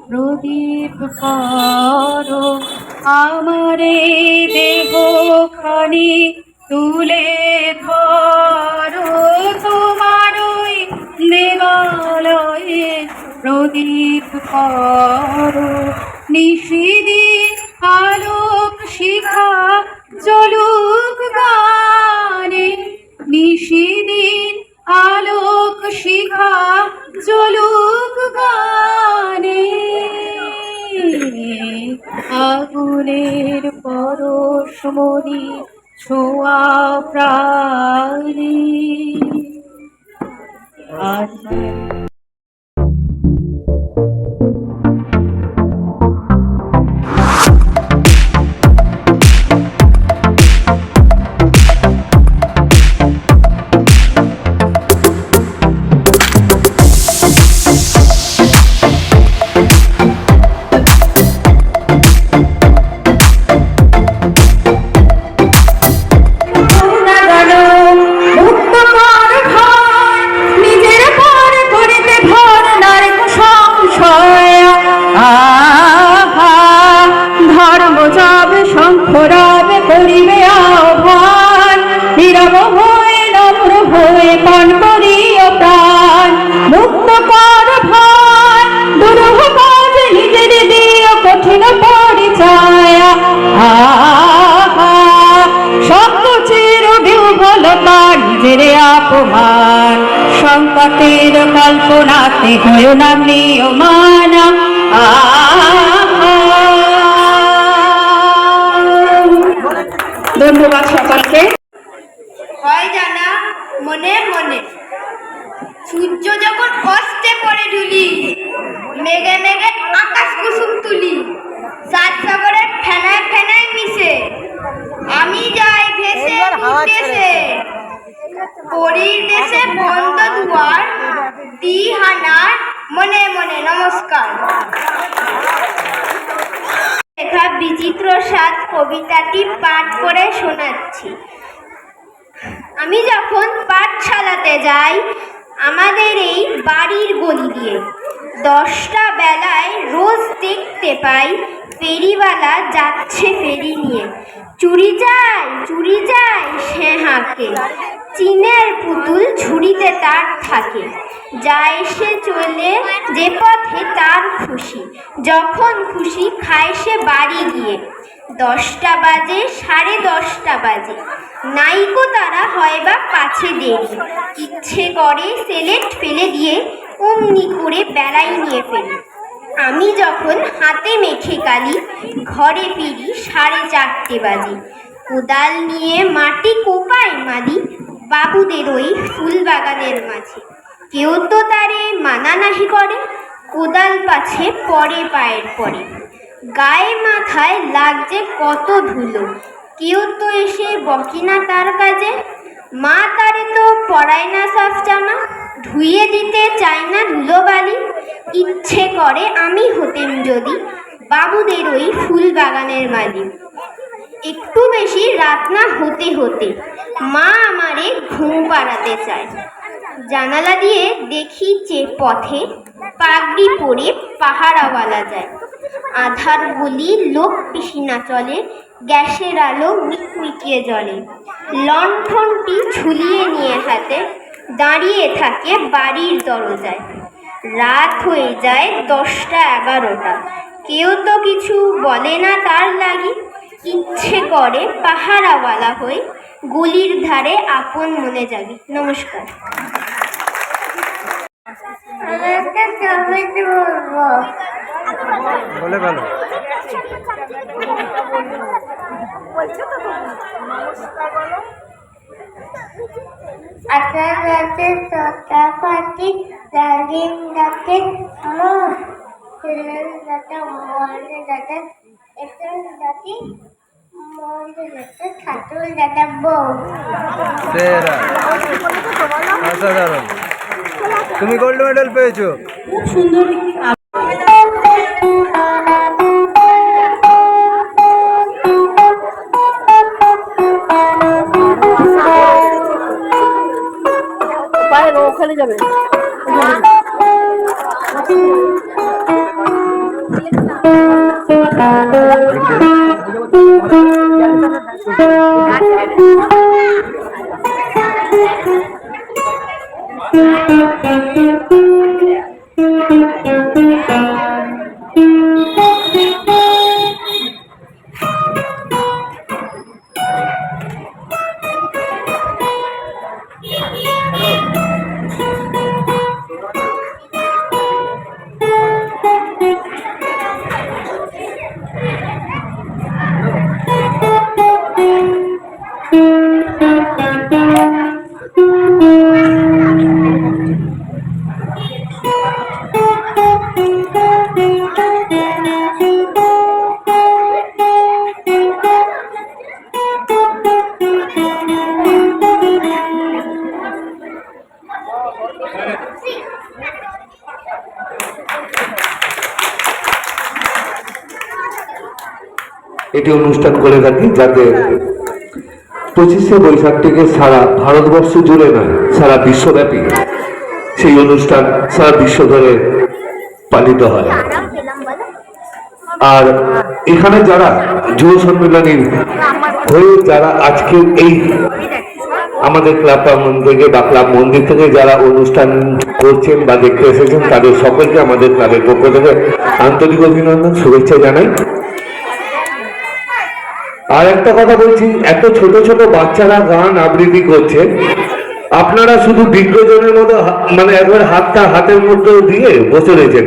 প্রদীপ করো আমারে দেহ খানি তুলে ধরো তোমার ওই দেবালয়ে প্রদীপ করো নিশিদিন আলোক শিখা জ্বলুক গানে নিশিদিন আলোক শিখা জ্বলুক গানে আগুনের পরশমণি ছোঁয়া প্রাণে খোরাবে করিবে আহ্বান নীরব হয়ে নম্র হয়ে পান করিও প্রাণ মুক্ত কর ভান দুরূহ কাজ নিজের দিও কঠিন পরিচয় সংকোচের বিহ্বলতা নিজের অপমান সংকটের কল্পনাতে হয় না ম্রিয়মান ধন্যবাদ সকলকে। হয় জানা মনে মনে সূর্য যখন অস্তে পড়ে ঢুলি মেঘে মেঘে আকাশ কুসুম তুলি সাত সাগরের ফেনায় ফেনায় মিশে আমি যাই ভেসে দেশে পরীর দেশে বন্ধ দুয়ার দিহানার মনে মনে নমস্কার। লেখা বিচিত্র স্বাদ কবিতাটি পাঠ করে শোনাচ্ছি। আমি যখন পাঠশালাতে যাই আমাদের এই বাড়ির গলি দিয়ে 10টা বেলায় রোজ দেখতে পাই ফেরিওয়ালা যাচ্ছে ফেরি নিয়ে চুরি যায় সে হাঁকে চীনের পুতুল ঝুড়িতে তার থাকে যায় সে চলে যে পথে তার খুশি যখন খুশি খায় সে বাড়ি গিয়ে 10টা বাজে 10:30 বাজে নাইকো তারা হয় বা পাছে দেরি ইচ্ছে করে সেলেট ফেলে দিয়ে অমনি করে বেড়াই নিয়ে ফেলি। আমি যখন হাতে মেখে কালি ঘরে ফিরি 4:30 বাজে কোদাল নিয়ে মাটি কোপায় মালি বাবুদের ওই ফুল বাগানের মাঝে কেউ তো তারে মানা নাহি করে কোদাল পাছে পরে পায়ের পরে গায়ে মাথায় লাগছে কত ধুলো কেউ তো এসে বকি না তার কাজে মা তারে তো পরায় না সাফ জামা ধুয়ে দিতে চায় না ধুলোবালি ইচ্ছে করে আমি হতেম যদি বাবুদের ওই ফুল বাগানের মালিক। একটু বেশি রাত না হতে হতে মা আমারে ঘুম পাড়াতে চায় জানালা দিয়ে দেখি যে পথে পাগড়ি পরে পাহারাওয়ালা যায় আধার গলি লোক পিসিনা চলে গ্যাসের আলো মিটমিটিয়ে জ্বলে লণ্ঠনটি ঝুলিয়ে নিয়ে হাতে দাঁড়িয়ে থাকে বাড়ির দরজায় রাত হয়ে যায় 10টা-11টা কেউ তো কিছু বলে না তার লাগি ইচ্ছে করে পাহারাওয়ালা হয়ে গলির ধারে আপন মনে জাগি। নমস্কার। বলে ভালো আকাশ রাতে তোতা পাখি রাগিন ডাকে ছেলের ডাটা মরে ডাটা এটার ডাকি মরে ডাটা খাতুল ডাটা বউ অসাধারণ তুমি গোল্ড মেডেল পেয়েছো খুব সুন্দর ওখানে যাবে এটি অনুষ্ঠান করে থাকি যাতে 25শে বৈশাখ থেকে সারা ভারতবর্ষ জুড়ে নয়, সারা বিশ্বব্যাপী সেই অনুষ্ঠান সারা বিশ্ব ধরে পালিত হয়। আর এখানে যারা যুব সম্মেলনী হয়ে যারা আজকে এই আমাদের ক্লাব প্রাঙ্গণ থেকে বা ক্লাব মন্দির থেকে যারা অনুষ্ঠান করছেন বা দেখতে এসেছেন, তাদের সকলকে আমাদের ক্লাবের পক্ষ থেকে আন্তরিক অভিনন্দন, শুভেচ্ছা জানাই। আর একটা কথা বলছি, এত ছোট ছোট বাচ্চারা গান আবৃত্তি করছে, আপনারা শুধু বিজ্ঞজনের মতো মানে একবার হাতটা হাতের মধ্যে দিয়ে বসে রয়েছেন।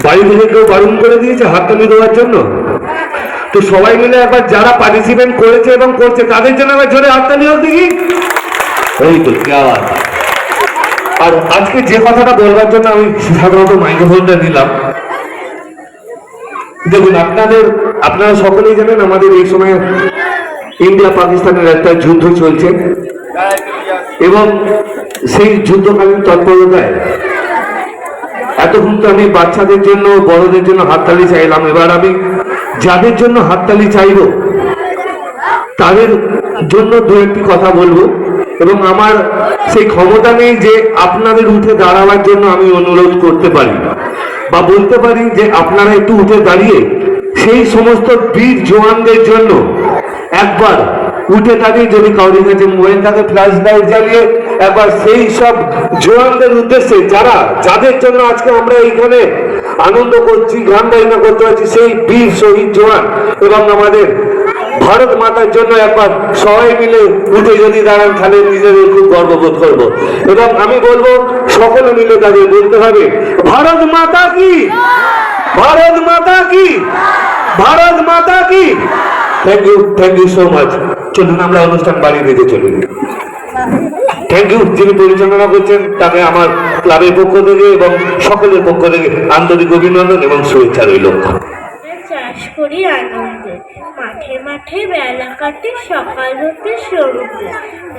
বাড়ি থেকে কেউ বারণ করে দিয়েছে হাততালি দেওয়ার জন্য? তো সবাই মিলে একবার যারা পার্টিসিপেট করেছে এবং করছে তাদের জন্য একবার জোরে হাততালি হোক দেখি। এই তো কি আওয়াজ। আর আজকে যে কথাটা বলবার জন্য আমি সাধারণত মাইক্রোফোনটা নিলাম, দেখুন আপনারা সকলেই জানেন আমাদের এই সময় ইন্ডিয়া পাকিস্তানের একটা যুদ্ধ চলছে এবং সেই যুদ্ধকালীন তৎপরতায় এতক্ষণ তো আমি বাচ্চাদের জন্য বড়দের জন্য হাততালি চাইলাম, এবার আমি যাদের জন্য হাততালি চাইব তাদের জন্য দু একটি কথা বলবো এবং আমার সেই ক্ষমতা নেই যে আপনাদের উঠে দাঁড়াবার জন্য আমি অনুরোধ করতে পারি বা বলতে পারি যে আপনারা একটু উঠে দাঁড়িয়ে সেই সমস্ত বীর জওয়ানদের জন্য একবার উঠে দাঁড়িয়ে, যদি কাউরির কাছে মোবাইল থাকে ফ্ল্যাশ লাইট জ্বালিয়ে একবার সেই সব জওয়ানদের উদ্দেশ্যে যাদের জন্য আজকে আমরা এইখানে আনন্দ করছি, গান বাজনা করতে পারছি, সেই বীর শহীদ জওয়ান এবং আমাদের ভারত মাতার জন্য একবার সবাই মিলে উঠে যদি দাঁড়ান তাহলে নিজেদের খুব গর্ববোধ করব এবং আমি বলবো সকলে মিলে দাঁড়িয়ে বলতে হবে ভারত মাতা কি, ভারত মাতা কি, ভারত মাতা কি। Thank you so much. চলুন আমরা অনুষ্ঠান বাড়িয়ে দিতে চলুন। Thank you. যিনি পরিচালনা করছেন তাকে আমার ক্লাবের পক্ষ থেকে এবং সকলের পক্ষ থেকে আন্তরিক অভিনন্দন এবং শুভেচ্ছা রইল। চাষ করি আনন্দে, মাঠে মাঠে বেলা কাটে, সকাল হতে সরুতে,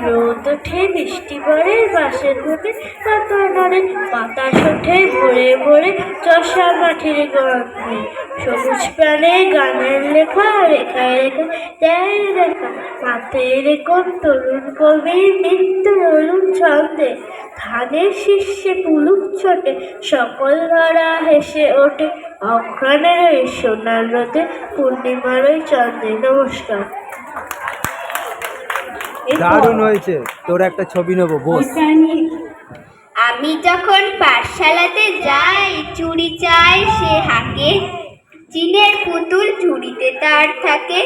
রোদ ওঠে বৃষ্টি পড়ে, বাঁশের বুকে পাতা নড়ে, বাতাস ওঠে ভোরে ভোরে, চষা মাটির গন্ধে, সবুজ প্রাণে গানের লেখা, রেখায় রেখা দেয় দেখা, মাথায় রেখন তরুণ কবি নিত্য নরুণ ছন্দে, ধানের শীর্ষে পুলুক ছোটে, সকল ধরা হেসে ওঠে, অঘ্রাণের ওই সোনার রোদে, পূর্ণিমার ওই চন্দ্রে। নমস্কার। দারুণ হয়েছে, তোর একটা ছবি নেবো, বস। আমি যখন পাঠশালাতে যাই, চুড়ি চাই সে হাঁকে, চীনের পুতুল ঝুড়িতে তার থাকে,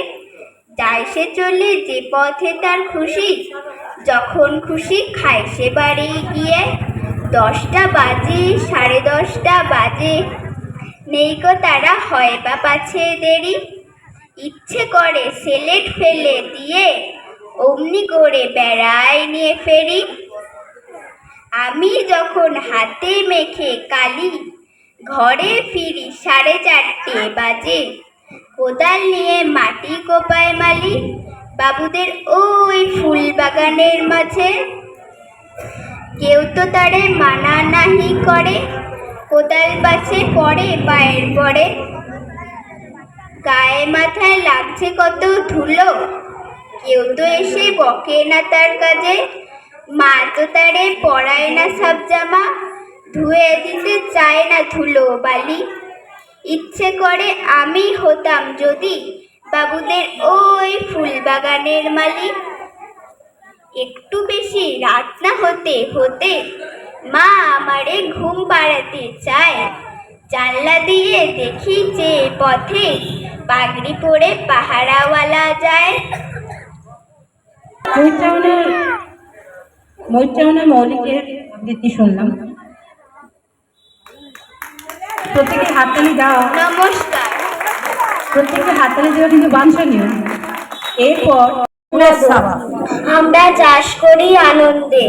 যায় সে চলে যে পথে তার খুশি, যখন খুশি খায় সে বাড়ি গিয়ে, 10টা বাজে 10:30 বাজে, নেই গো তারা হয় বা পাছে দেরি, ইচ্ছে করে সেলেট ফেলে দিয়ে অমনি করে বেড়ায় নিয়ে ফেরি, আমি যখন হাতে মেখে কালি ঘরে ফিরি 4:30 বাজে, কোদাল নিয়ে মাটি কোপায় মালি বাবুদের ওই ফুল বাগানের মাঝে, কেউ তো তারে মানা নাহি করে, কোদাল বাছে পড়ে পায়ের পরে, গায়ে মাথায় লাগছে কত ধুলো, কেউ তো এসে বকে না তার কাজে, মা তো তারে পরায় না সাব জামা, ধুয়ে দিতে চায় না ধুলো বালি, ইচ্ছে করে আমি হতাম যদি বাবুদের ওই ফুল বাগানের মালিক। একটু বেশি রাত না হতে হতে মা আমারে ঘুম পাড়াতে চায়। জানলা দিয়ে দেখি যে পথে পাগড়ি পরে পাহারাওয়ালা যায়। মৈত্রায়নের মৌলিকের আবৃত্তি শুনলাম। প্রত্যেকে হাততালি দাও। নমস্কার। প্রত্যেকে হাততালি দেওয়া কিন্তু বাঞ্ছনীয়। এরপর আমরা চাষ করি আনন্দে,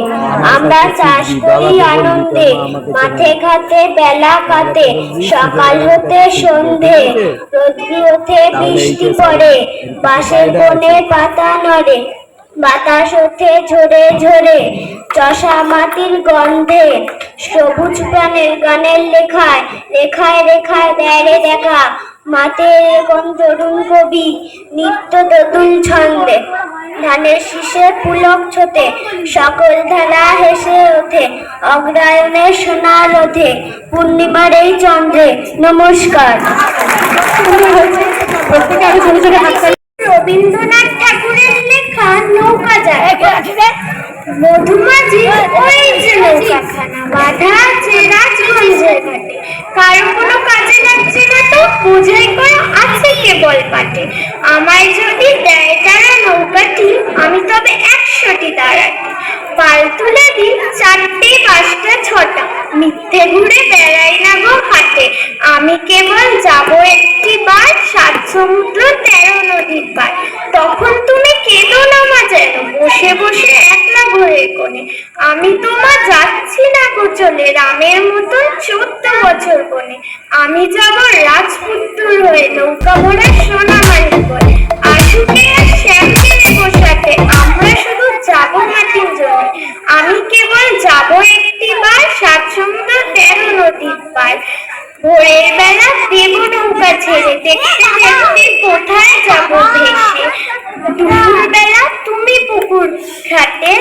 আমরা চাষ করি আনন্দে, মাঠে ঘাটে বেলা কাটে, সকাল হতে সন্ধে, রোদ্রি ওঠে বৃষ্টি পড়ে, বাঁশের কোণে পাতা নড়ে, বাতাস ওঠে ঝরে ঝরে, চষা মাটির গন্ধে, সবুজ প্রাণের গানের লেখায়, রেখায় রেখায় দেয় রে দেখা, মাঠের কোন তরুণ কবি নিত্য নতুন ছন্দে, ধানের শীষে পুলক ছোটে, সকল ধারা হেসে ওঠে, অগ্রায়ণের সোনার রথে, পূর্ণিমার এই চন্দ্রে। নমস্কার। প্রত্যেকে আরো ছোট ছোট হাততালি। রবীন্দ্রনাথ ঠাকুরের লেখা নৌকা যায়, মধুমাঝি ওই যে নৌকাখানা বাঁধা আছে রাজগঞ্জের ঘাটে, কারো কোনো কাজে লাগছে না তো বোঝাই করে আছে কেবল পাটে। আমায় যদি দেয় তারা নৌকাটি আমি তবে 100টি দাঁড়াটি, পাল তুলে দিই 4টে 5টা 6টা, মিথ্যে ঘুরে বেড়াই না গো হাটে। আমি কেবল যাবো একটি বার 7 সমুদ্র 13 নদীর পার, তখন তুমি কেঁদো না মা যেন বসে বসে একলা ঘরের কোণে। আমি তোমা যাচ্ছি না গো চলে রামের মতন 14 বছর কোণে। আমি যাব রাজপুত্র হয়ে নৌকা ভরে সোনা মানি করে, আশুকে আর শ্যামকে নেবো সাথে, আমরা শুধু যাবো মাটির জন্য। আমি কেবল যাবো একটি বার 7 সমুদ্র 13 নদীর পার, ভোরের বেলা দেব নৌকা ছেড়ে, দেখতে দেখতে কোথায় যাবো ভেসে। দুপুর বেলা তুমি পুকুর ঘাটে,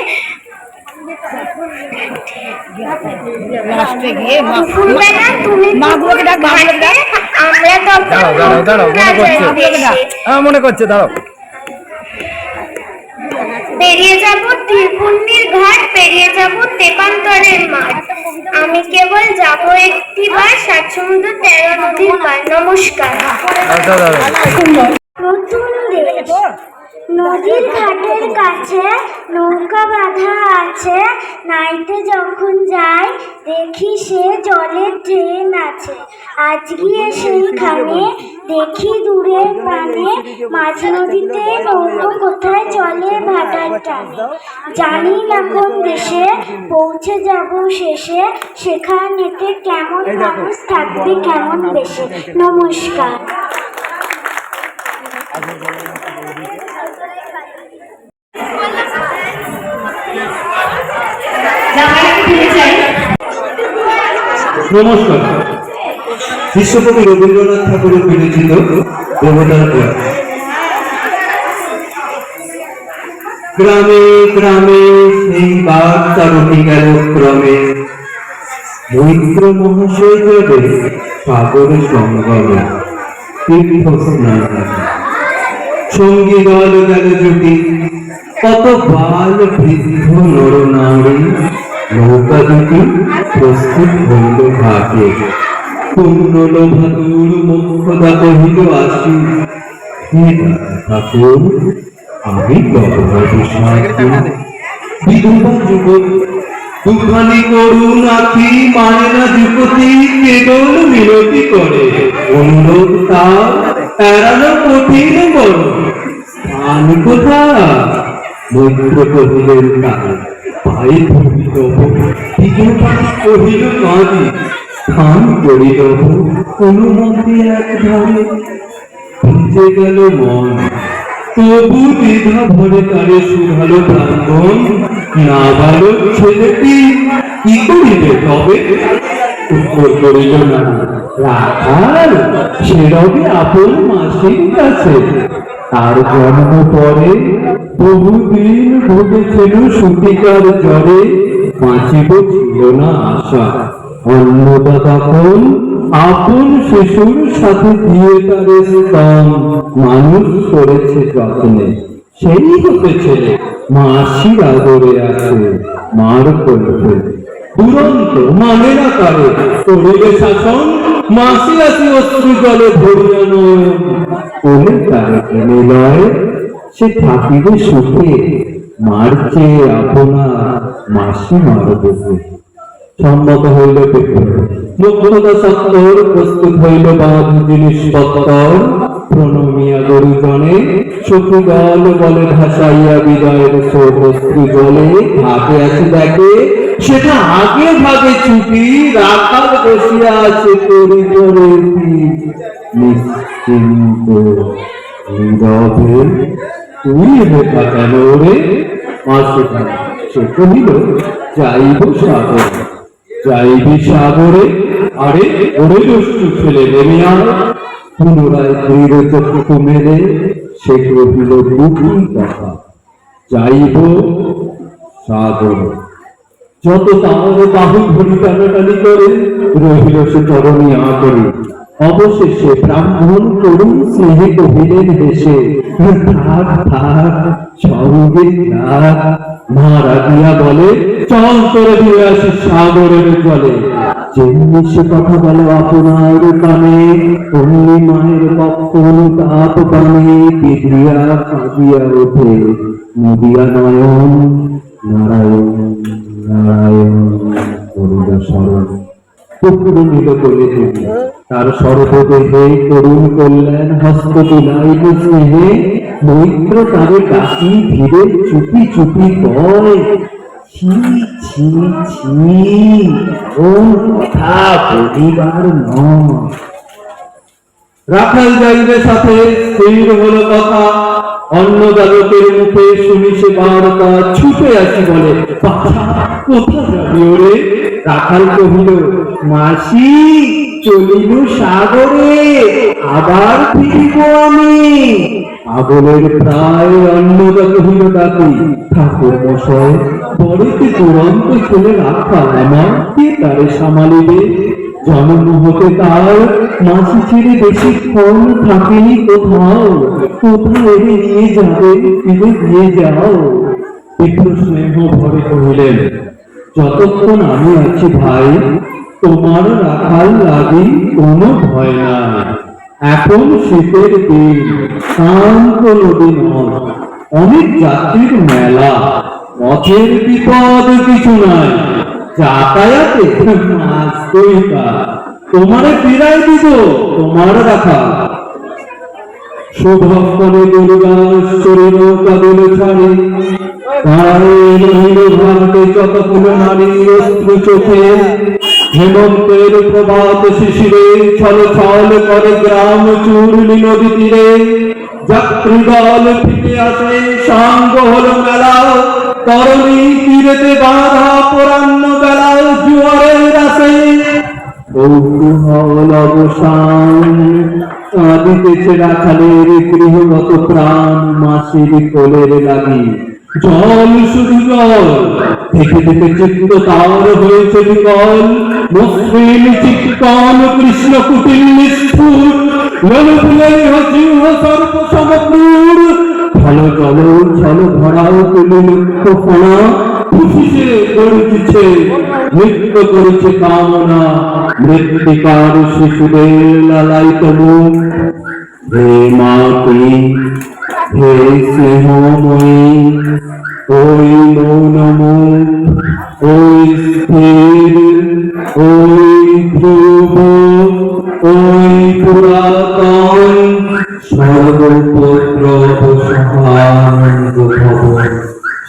দুপুরবেলা তুমি পুকুর ঘাটে, আমরা তখন মনে করছে দাঁড়াও পেরিয়ে যাব তীরপুণ্যির ঘাট, পেরিয়ে যাব তেপান্তরের মাঠ। আমি কেবল যাব একটি বার 7 সমুদ্র 13 নদীর পার। নমস্কার। নতুন দেশ নদীর ঘাটের কাছে নৌকা বাঁধা আছে, নাইতে যখন যাই দেখি সে জলের ট্রেন আছে। আজ গিয়ে সেইখানে দেখি দূরের প্রাণে মাঝ নদীতে নৌকো কোথায় চলে ভাটার টানে। জানি না কোন দেশে পৌঁছে যাব শেষে, সেখানেতে কেমন মানুষ থাকবে কেমন বেশে। নমস্কার। নমস্কার। বিশ্বকবি রবীন্দ্রনাথ ঠাকুরের বিরচিত দেবতার গান। গ্রামে গ্রামে সেই বার্তারটি গেল ক্রমে, মৈত্র মহাশয় যাবে সাগর সঙ্গমে, তীর্থ স্নান সঙ্গী দল গেল জুটি, কত বাল বৃদ্ধ নরনারী, নৌকা দুটি প্রস্তুত হইল ঘাটে। পূর্ণ লোভাতুর মুখ্যদা কহিল আসি, ঠাকুর আমি বিধবা যুবক, দুখানি করুন আখি মানে না যুবতী, কেবল মিনতি করে অনুরোধ তার এড়ানো কঠিন বড়। স্থান কোথা? মৈত্র কহিলেন তার পায়ে ধরিল, বিধবা কহিল কাঁদি, স্থান করিল কোনো মতে এক ধারে। ভিজে গেল মন, তবু দ্বিধা ভরে তারে শুধালো প্রাঙ্গণ, না বালক ছেলেটি কি করিবে তবে? উত্তর করিল না, রাখাল সে রবে আপন মাসির কাছে। তার জন্ম পরে বহুদিন ভুগেছিল সুতিকার জ্বরে, বাঁচিব ছিল না আশা। অন্নদা তখন আপন শিশুর সাথে দিয়ে তারে স্তন মানুষ করেছে যত্নে, সেই হতে ছেলে মাসির আদরে আছে মার করবে দুরন্ত মানে না তারে করিবে শাসন, মাসি আসি অশ্রু জলে ভরিয়া নয় কোলে তারে টেনে লয়, সে থাকিবে সুখে মার চেয়ে আপনা মাসি মার দেবে। সম্মত হইল মুক্ততা সত্তর প্রস্তুত হইল বাধ জিনিসপত্তর, প্রণমিয়া গরুজনে সুখী দল বলে ভাসাইয়া বিজয়ের সৌভস্ত্রী জলে হাতে আছে দেখে সেটা আগে ভাগে ছুটি রাখাল বসিয়া আছে করিডোরে নিশ্চিন্ত নীরবে। তুই বোকা কেন রে মাসে সে কহিল যাইব সাগরে, যাইবি সাগরে আরে ওরে দুষ্টু ছেলে নেমে আয়। পুনরায় দৃঢ় চক্ষু মেলে সে কহিল দুটি কথা যাইব সাগরে। যত তার বাহু ধরি টানাটানি করে রহিল সে চরণী আঁকড়ে, অবশেষে ব্রাহ্মণ করুণ স্নেহে কহিলেন হেসে থাক থাক সঙ্গে থাক। মা রাগিয়া বলে চল করে দিয়ে আসি সাগরের জলে, যেমনি সে কথা বলে আপনার কানে অমনি মায়ের পক্ষ অনুতাপ পানে বিধিয়া কাঁদিয়া ওঠে নদিয়া নয়ন নারায়ণ নারায়ণ করুণা শরণ। পুত্র নিল কোলে তুমি তার সর্বদেহে করুণ কল্যাণ হস্ত বিলাইল স্নেহে, মৈত্র তারে ডাকি ধীরে চুপি চুপি কয় ছি ছি ছি কোন কথা বলিবার নয়। রাখাল যাইবে সাথে স্থির হলো কথা, অন্য যাদকের মুখে শুনি সে বার্তা ছুটে আসি বলে বাছা কোথা যাবি ওরে। রাখাল কহিল মাসি চলিল সাগরে আবার ফিরিব আমি। পাগলের প্রায় অন্নদা কহিল ডাকি ঠাকুর মশাই বড়িতে দুরন্ত ছেলে রাখাল আমার কে তারে সামালিবে। জন্ম হতে তার মাসি ছেড়ে বেশিক্ষণ থাকেনি কোথাও, কোথায় এনে নিয়ে যাবে ফিরে দিয়ে যাও। পিতৃ স্নেহ ভরে কহিলেন যতক্ষণ আমি আছি ভাই তোমার রাখাল লাগি কোনো ভয় নাই। এখন শীতের দিন শান্ত নদী নয়, অনেক যাত্রীর মেলা, পথের বিপদ কিছু নাই, যাতায়াতে মাছ দইটা তোমারে ফিরাই দিব তোমার রাখাল। শুভক্ষণে দুর্গাস শরীর কাদল ছাড়ি ভারতে যতক্ষণ নারী অশ্রু চোখে হেমন্তের প্রভাত শিশিরে ছল ছল করে গ্রাম চূর্ণী নদী তীরে। যাত্রী দল ফিরে আসে সাঙ্গ হলো মেলা, তরণী তীরেতে বাঁধা পরান্ন বেলা জুয়ারের আসে। কৌতূহল অবসান কাঁদিতেছে রাখালের গৃহগত প্রাণ মাসির কোলের লাগি। জল শুধু জল থেকে থেকে চিত্ত তার হয়েছে বিকল, মসৃণ চিত্তন কৃষ্ণ কুটিল নিষ্ঠুর জিহ্ব সর্ব সমগ্র। ফল জল ছল ভরাও তুলি লক্ষ্য ফোনা, খুশিতে করিতেছে নৃত্য করেছে কামনা। মৃত্তিকার শিশুদের লালায়িত মুখ, হে মাকে হে স্নেহময়ী ওই মৌন মুখ, ওই স্থির ওই ধ্রুব ওই পুরাতন সর্বপত্র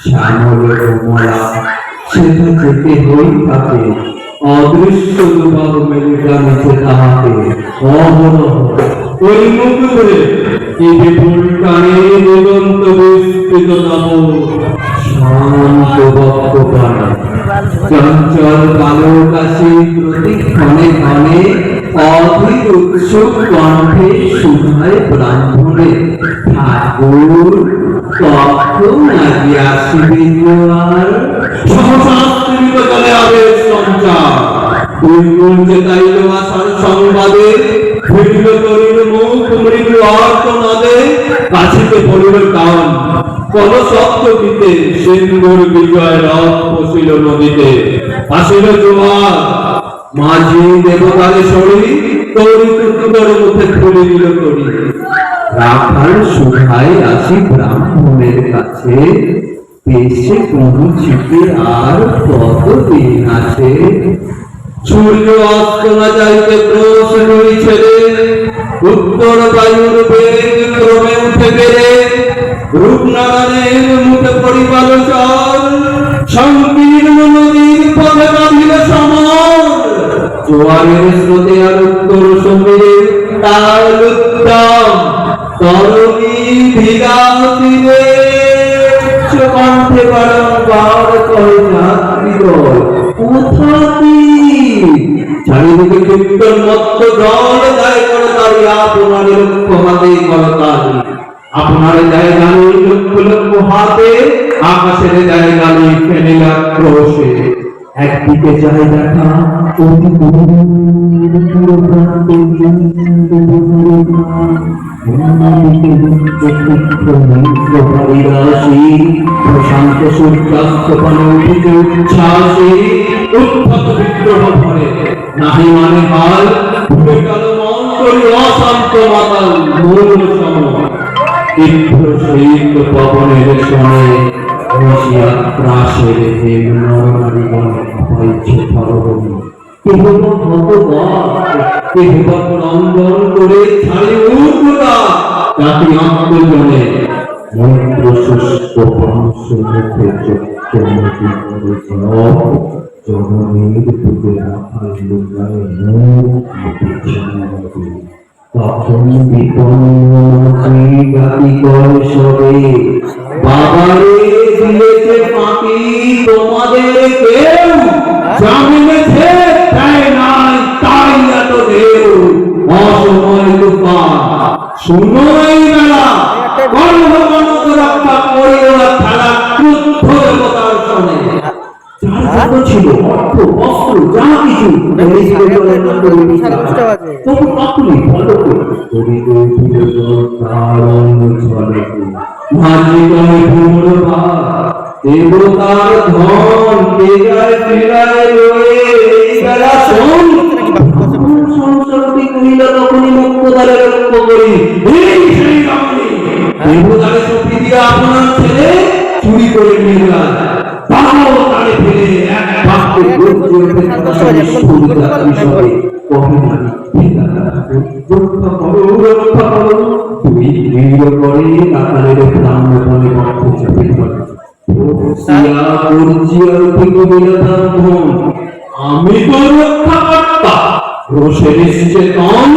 শ্যামল কমলা সেটা যেতে হই থাকে অদৃশ্য দুর্বল মেলিকা নিচে তাহাকে অবরহ ওই মুখ ধরে এই বিপুল টানে দিগন্ত বিস্তৃত নব শান্ত বক্ষ পানে চঞ্চল বালকাশী প্রতি ক্ষণে ক্ষণে অধীর উৎসুক কণ্ঠে শুধায় ব্রাহ্মণে ঠাকুর কখন আগে আসিবেন আর। সহস্রাস্ত্রিত জলে আবেশ সঞ্চার দুই গুণ চেতাইল আসার সংবাদে, ফিরিল তরিল মুখ মৃদু আর্তনাদে, কাছিতে পড়িল কান কল শব্দ দিতে, সিন্ধুর বিজয় রথ বসিল নদীতে। আসিল জোয়ার, মাঝি দেবতারে সরি, তরি টুকুর মুখে খুলে দিল তরি। রাখাল সুধায় আসি ব্রাহ্মণের কাছে, পেশে পৌঁছিতে আর কতদিন আছে। সূর্য অস্ত না যাইতে ক্রোশ নই ছেড়ে, উত্তর বায়ুর বেগ ক্রমে উঠে গেলে, রূপনারায়ণের মুখে পরিবার চল, সংকীর্ণ নদীর পথে বাঁধিল সমর। জোয়ারের স্রোতে আর উত্তর সমীরে তাল উদ্যম, তরণী ভিগা তীরে কণ্ঠে বারংবার কয় যাত্রীদল কোথা কি। চারিদিকে কীর্তন মত্ত জল যায় করে দাঁড়িয়ে আপনার লক্ষ্য হাতে করতালি, আপনার জায়গা নেই লক্ষ লক্ষ হাতে, আকাশের জায়গা নেই ফেলিলা ক্রোশে। একদিকে যায় দেখা অতি দূর পুরো প্রান্তে প্রশান্ত সূর্যাস্ত পানে উঠিতে উচ্ছ্বাসে, উত্থত বিদ্রোহ ভরে নাহি মানে হাল, ভুলে গেল মন করি অশান্ত মাতাল মূল সময়। তীব্র শীত পবনের শোনে বসিয়া ত্রাসের হেম নরনারীগণ হয়েছে ধরণী। কেহবা হতবাক, কেহবা ক্রন্দন করে ছাড়ি উঠা জাতি আত্মজনে। মন্ত্র শুষ্ক পাংশ মুখে চক্র নদী করে জপ, জননীর বুকে রাখাল লুকায় মুখ নদী। তখন বিপন্ন জাতি কর সবে, বাবারে দিয়েছে ফাঁকি তোমাদের কেউ, জামিনেছে তাই নাই তাই এত ঢেউ। অসময় তুফান শুনো এই বেলা, গর্ভ গণত রক্ষা করিও না খেলা ক্রুদ্ধ দেবতার সনে। যার যত ছিল অর্থ বস্ত্র যা কিছু তবু তখনই ফলো করিতে দেবতার ধন বেগায় ফিরায় রয়ে বেলা শোন সংসর্গী কহিল তখনই মুক্তদারে লক্ষ্য করি এই সেই রমণী দেবতারে সপি দিয়ে আপনার ছেলে চুরি করে নিয়ে যায়। বাবাও তারে ফেলে এক বাক্যে গুরুজনদের কথা শুনে সুবিধা বিষয়ে কহিনারি রক্ষা করো রক্ষা করো। তুই দৃঢ় করে কাকালের প্রাণ বলে বক্ষ চেপে ধরে সিয়া পরিচিয়ার থেকে বিলতার ধন, আমি তো রক্ষা কর্তা রোষে নিশ্চেতন।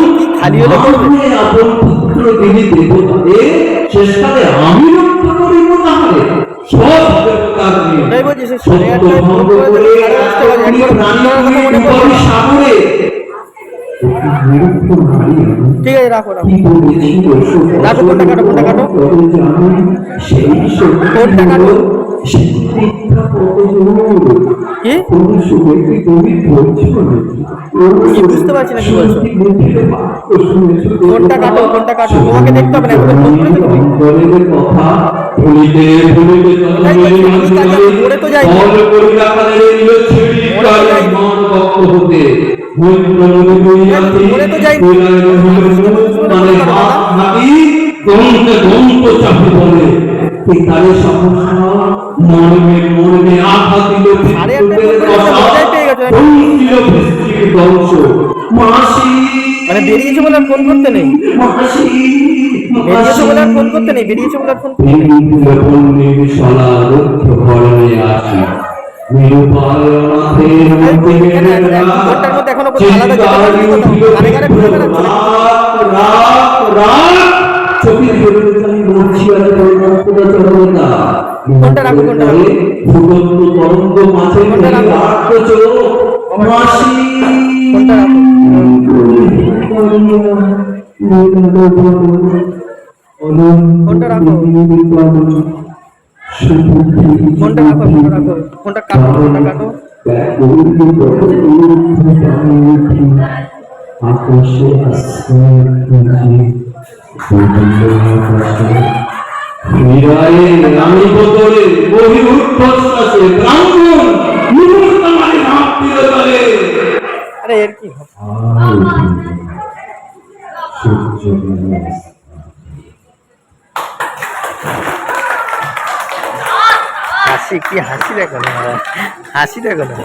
আপনি আপন পুত্র দিদি দেবতারে শেষকালে আমি রক্ষা করিব তাহলে সব দেবতার নিয়ে সত্য ভঙ্গ করে আপনি প্রাণী সাগরে। ঠিক আছে রাখো রাখো রাখো ফোনটা কাটো ফোনটা কাটো সেই ফোনটা কাটো কি বুঝতে পারছি না কি বলছো। ফোনটা কাটো ফোনটা কাটো, তোমাকে দেখতে হবে না এখন ফোন করে দেবো। কথা ভুলিতে ভুলিতে মরে তো যাই মরে তো যাই আঘাত দিল মানে বেরিয়েছে বলে আর ফোন করতে নেই, বেরিয়েছে বলে আর ফোন করতে নেই, বেরিয়েছে বলে আর ফোন করতে এখনো আলাদা ফোনটা রাখো ফোনটা ফোনটা রাখো ফোনটা রাখো ফোনটা রাখো ফোনটা কাটো ফোনটা কাটো। আকাশে আমি বদলে বহি উঠ্বাসে ব্রাহ্মণ মুহূর্ত মানে ভাব দিলে বলে আরে এর কি হাসি কি হাসি দেখো না হাসি দেখো না